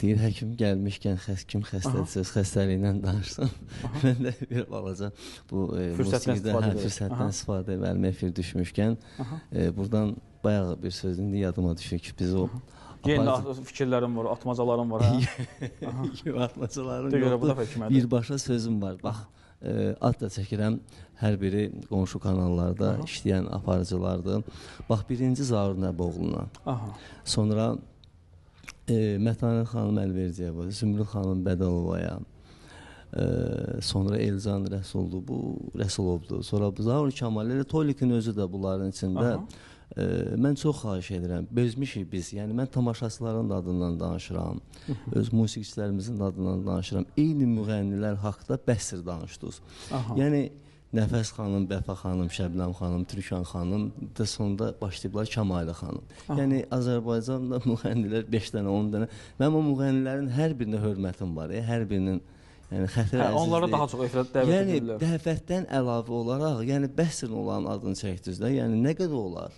deyir, həkim gəlmişkən kim xəstədirsə, öz xəstəliyindən danışsın. Mən də bir balaca bu fürsətdən istifadə edelim, efir düşmüşkən, buradan bayağı bir sözün yadıma düşür ki, biz o... Yeni fikirlərim var, atmacalarım var, hə? Atmacalarım yoxdur, birbaşa sözüm var. Bax, ad da çəkirəm, hər biri qonşu kanallarda işləyən aparıcılardır. Bax, birinci Zaur Nəboğluna, sonra Mətanət xanım Əlverciyeva, Zümrüd xanım Bədəlovaya, sonra Elcan Rəsulovdur, sonra Zaur Kamal, elə Tolikin özü də bunların içində. Mən çox xahiş edirəm, bözmüşük biz, yəni mən tamaşaçıların adından danışıram, öz musiqiçilərimizin adından danışıram, eyni müğənnilər haqda bəsdir danışdınız. Yəni Nəfəs xanım, Bəfa xanım, Şəbnəm xanım, Türkan xanım da sonunda başlayıblar Kəmalə xanım. Yəni Azərbaycanda müğənnilər 5 dənə, 10 dənə, mənim o müğənnilərin hər birinə hörmətim var, hər birinin xətir əzizliyi. Onlara daha çox dəvət edirlər. Yəni dəvətdən əlavə olaraq, yəni bəsdir olan adını çəkdiniz də, yəni nə qədər olar?